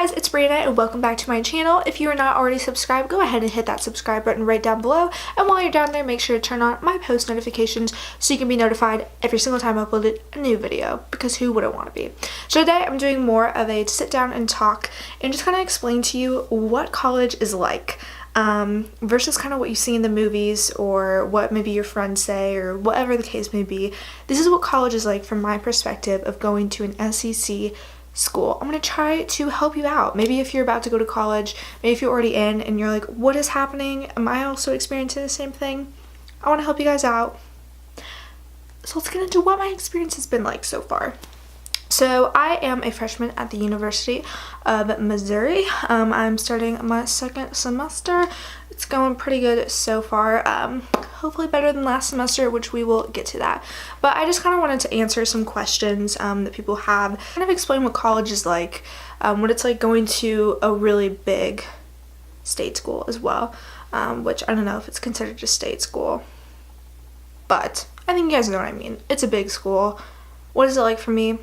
guys, it's Brianna and welcome back to my channel. If you are not already subscribed, go ahead and hit that subscribe button right down below. And while you're down there, make sure to turn on my post notifications so you can be notified every single time I upload a new video, because who wouldn't want to be? So today I'm doing more of a sit down and talk and just kind of explain to you what college is like. Versus kind of what you see in the movies or what maybe your friends say or whatever the case may be. This is what college is like from my perspective of going to an SEC school. I'm going to try to help you out. Maybe if you're about to go to college, maybe if you're already in and you're like, what is happening? Am I also experiencing the same thing? I want to help you guys out. So let's get into what my experience has been like so far. So I am a freshman at the University of Missouri. I'm starting my second semester. It's going pretty good so far. Hopefully better than last semester, which we will get to that. But I just kind of wanted to answer some questions that people have. Kind of explain what college is like, what it's like going to a really big state school as well, which I don't know if it's considered a state school. But I think you guys know what I mean. It's a big school. What is it like for me?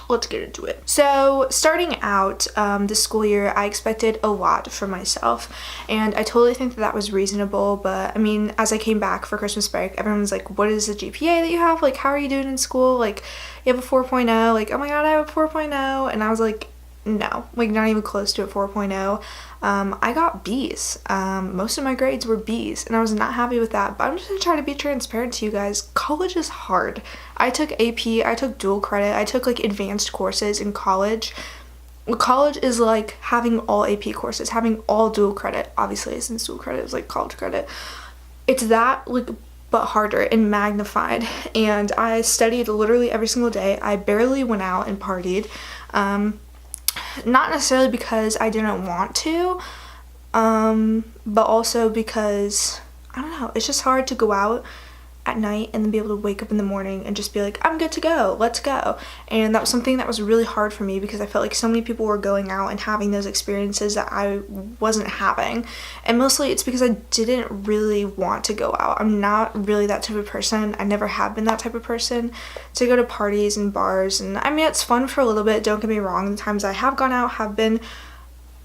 Let's get into it. So starting out this school year, I expected a lot from myself, and I totally think that was reasonable. But I mean, as I came back for Christmas break, everyone's like, what is the GPA that you have? Like, how are you doing in school? Like, you have a 4.0. Like, oh my god, I have a 4.0. And I was like, no, like not even close to a 4.0. I got B's. Most of my grades were B's, and I was not happy with that. But I'm just gonna try to be transparent to you guys. College is hard. I took AP, I took dual credit, I took like advanced courses in college. College is like having all AP courses, having all dual credit. Obviously, since dual credit is like college credit. It's that, like, but harder and magnified. And I studied literally every single day. I barely went out and partied. Not necessarily because I didn't want to, but also because, I don't know, it's just hard to go out at night and then be able to wake up in the morning and just be like, I'm good to go, let's go. And that was something that was really hard for me because I felt like so many people were going out and having those experiences that I wasn't having. And mostly it's because I didn't really want to go out. I'm not really that type of person. I never have been that type of person to go to parties and bars. And I mean, it's fun for a little bit, don't get me wrong. The times I have gone out have been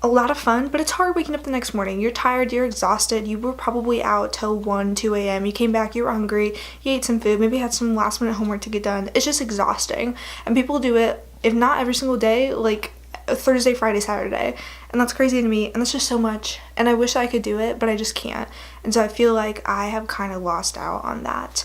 a lot of fun, but it's hard waking up the next morning. You're tired, you're exhausted, you were probably out till 1, 2 a.m. You came back, you were hungry, you ate some food, maybe had some last minute homework to get done. It's just exhausting. And people do it, if not every single day, like Thursday, Friday, Saturday. And that's crazy to me, and that's just so much. And I wish I could do it, but I just can't. And so I feel like I have kind of lost out on that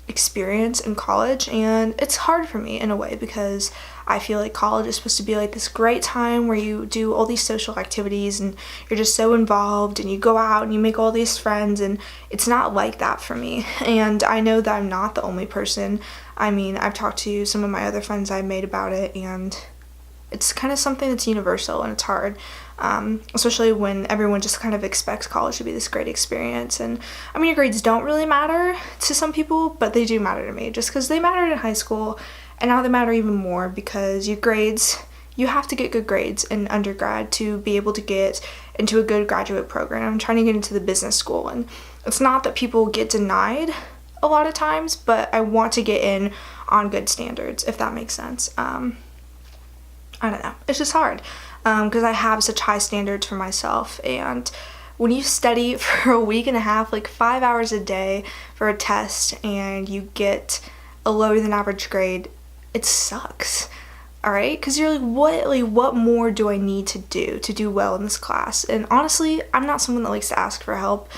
experience in college, and it's hard for me in a way because I feel like college is supposed to be like this great time where you do all these social activities and you're just so involved and you go out and you make all these friends, and it's not like that for me. And I know that I'm not the only person. I mean, I've talked to some of my other friends I've made about it, and it's kind of something that's universal, and it's hard. Especially when everyone just kind of expects college to be this great experience. And I mean, your grades don't really matter to some people, but they do matter to me just because they mattered in high school, and now they matter even more because your grades, you have to get good grades in undergrad to be able to get into a good graduate program. I'm trying to get into the business school, and it's not that people get denied a lot of times, but I want to get in on good standards, if that makes sense. I don't know, it's just hard because I have such high standards for myself. And when you study for a week and a half, like 5 hours a day for a test, and you get a lower than average grade, it sucks. Alright, because you're like, what more do I need to do well in this class? And honestly, I'm not someone that likes to ask for help.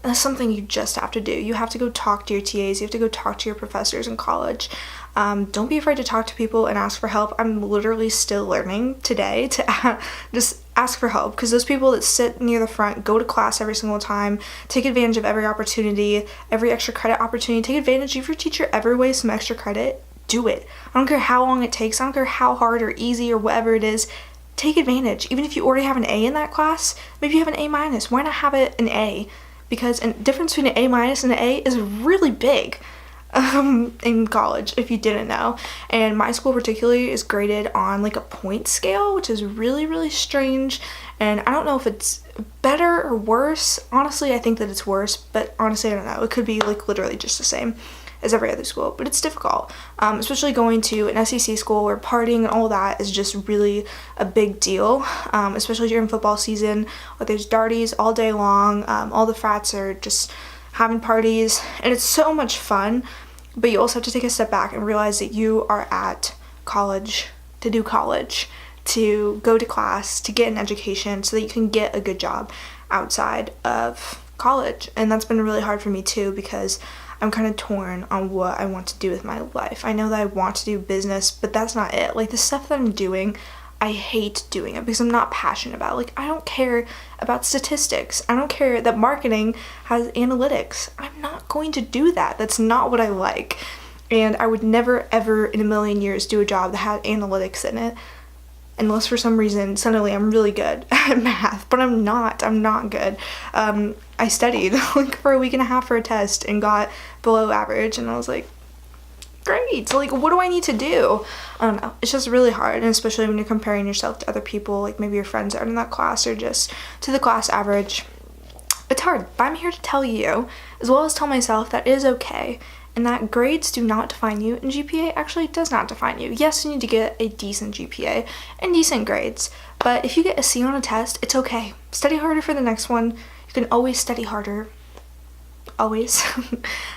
And that's something you just have to do. You have to go talk to your TAs. You have to go talk to your professors in college. Don't be afraid to talk to people and ask for help. I'm literally still learning today to just ask for help, because those people that sit near the front, go to class every single time, take advantage of every opportunity, every extra credit opportunity, take advantage of your teacher ever wastes some extra credit, do it. I don't care how long it takes. I don't care how hard or easy or whatever it is. Take advantage. Even if you already have an A in that class, maybe you have an A minus. Why not have it an A? Because the difference between an A minus and an A is really big in college, if you didn't know. And my school particularly is graded on like a point scale, which is really, really strange. And I don't know if it's better or worse. Honestly, I think that it's worse, but honestly, I don't know. It could be like literally just the same. as every other school, but it's difficult, especially going to an SEC school where partying and all that is just really a big deal, especially during football season, where there's darties all day long, all the frats are just having parties, and it's so much fun, but you also have to take a step back and realize that you are at college to do college, to go to class, to get an education so that you can get a good job outside of college. And that's been really hard for me too, because I'm kind of torn on what I want to do with my life. I know that I want to do business, but that's not it. Like, the stuff that I'm doing, I hate doing it because I'm not passionate about it. Like, I don't care about statistics. I don't care that marketing has analytics. I'm not going to do that. That's not what I like. And I would never ever in a million years do a job that had analytics in it, unless for some reason suddenly I'm really good at math, but I'm not good. I studied like for a week and a half for a test and got below average, and I was like, great, so like, what do I need to do? I don't know, it's just really hard, and especially when you're comparing yourself to other people, like maybe your friends that are in that class or just to the class average. It's hard, but I'm here to tell you, as well as tell myself, that it is okay, and that grades do not define you, and GPA actually does not define you. Yes, you need to get a decent GPA and decent grades, but if you get a C on a test, it's okay. Study harder for the next one. You can always study harder. Always.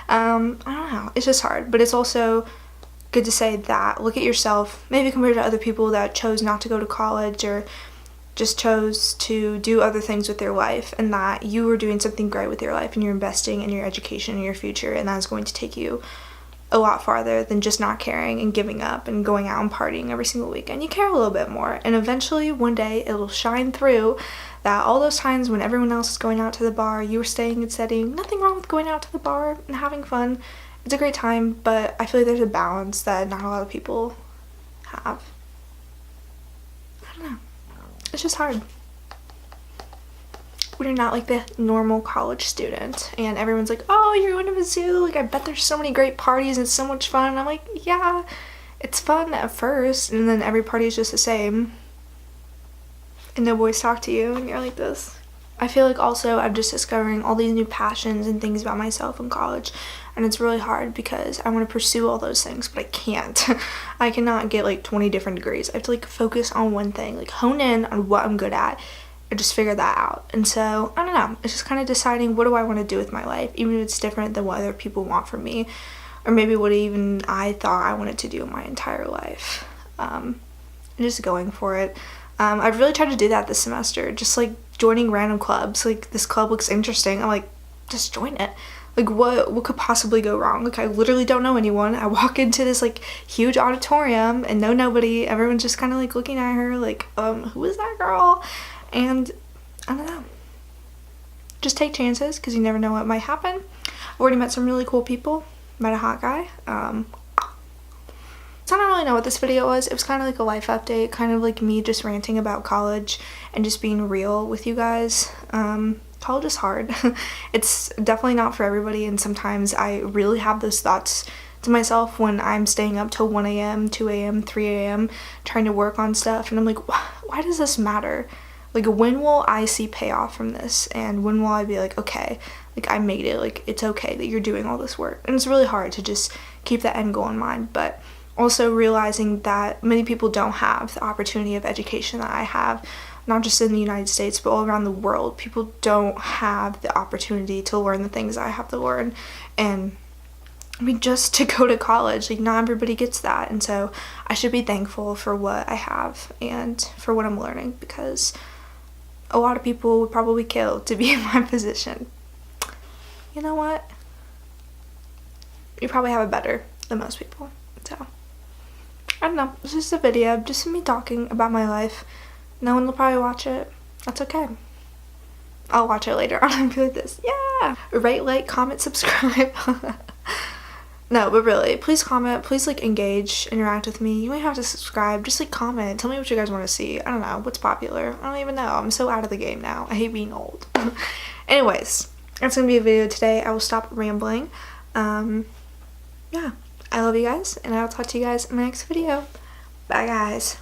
I don't know. It's just hard, but it's also good to say that, look at yourself, maybe compared to other people that chose not to go to college or just chose to do other things with their life, and that you are doing something great with your life and you're investing in your education and your future, and that is going to take you a lot farther than just not caring and giving up and going out and partying every single weekend. You care a little bit more, and eventually one day it'll shine through that all those times when everyone else is going out to the bar, you were staying and studying. Nothing wrong with going out to the bar and having fun. It's a great time, but I feel like there's a balance that not a lot of people have. I don't know. It's just hard when you're not like the normal college student and everyone's like, oh, you're going to Mizzou, like I bet there's so many great parties and so much fun. And I'm like, yeah, it's fun at first, and then every party is just the same and no boys talk to you and you're like this. I feel like also I'm just discovering all these new passions and things about myself in college, and it's really hard because I want to pursue all those things, but I can't. I cannot get like 20 different degrees. I have to like focus on one thing, like hone in on what I'm good at and just figure that out. And so, I don't know, it's just kind of deciding, what do I want to do with my life, even if it's different than what other people want from me, or maybe what even I thought I wanted to do my entire life. And just going for it. I've really tried to do that this semester, just like joining random clubs. Like, this club looks interesting, I'm like, just join it. Like, what could possibly go wrong? Like, I literally don't know anyone. I walk into this like huge auditorium and know nobody. Everyone's just kind of like looking at her like, who is that girl? And I don't know, just take chances because you never know what might happen. I've already met some really cool people, met a hot guy. So I don't really know what this video was. It was kind of like a life update, kind of like me just ranting about college and just being real with you guys. College is hard. It's definitely not for everybody, and sometimes I really have those thoughts to myself when I'm staying up till 1 a.m., 2 a.m., 3 a.m. trying to work on stuff, and I'm like, why does this matter? Like, when will I see payoff from this? And when will I be like, okay, like I made it, like it's okay that you're doing all this work? And it's really hard to just keep that end goal in mind, but also realizing that many people don't have the opportunity of education that I have, not just in the United States, but all around the world. People don't have the opportunity to learn the things I have to learn. And I mean, just to go to college, like not everybody gets that. And so I should be thankful for what I have and for what I'm learning, because a lot of people would probably kill to be in my position. You know what? You probably have it better than most people. So I don't know, it's just a video, just me talking about my life. No one will probably watch it. That's okay. I'll watch it later on and be like this. Yeah! Rate, like, comment, subscribe. No, but really, please comment. Please, like, engage, interact with me. You might have to subscribe. Just, like, comment. Tell me what you guys want to see. I don't know. What's popular? I don't even know. I'm so out of the game now. I hate being old. Anyways, that's going to be a video today. I will stop rambling. Yeah. I love you guys, and I'll talk to you guys in my next video. Bye, guys.